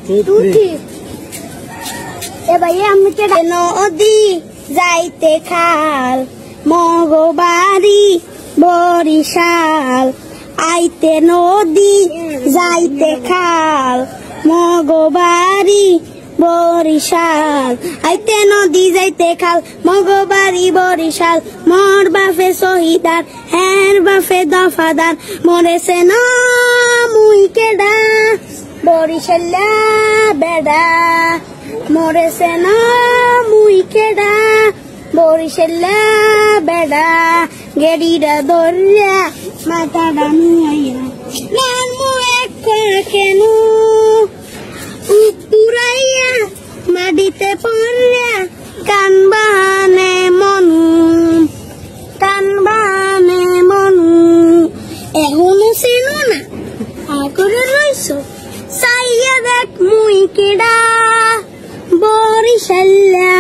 তুথি এ ভাই আমি কে নদী যাইতে খাল মগবাড়ি বরিশাল আইতে নদী যাইতে খাল মগবাড়ি বরিশাল আইতে নদী যাইতে খাল মগবাড়ি বরিশাল মোর বাপে শহীদার হের বাপে দফাদার মরেছে না মুই কেডা বরিশাল্লা বেডা মরেছে না মুই কেডা বরিশাল্লা বেডা গেড়িটা ধরিয়া মাথাটা নুয়াইয়া নান মু এক কেন উপুরাইয়া মাটিতে পড়িয়া কান বাহানে মনু এখনো চেনো না আগরে রইছ চাইয়া দেখ মুই কেডা বরিশাল্লা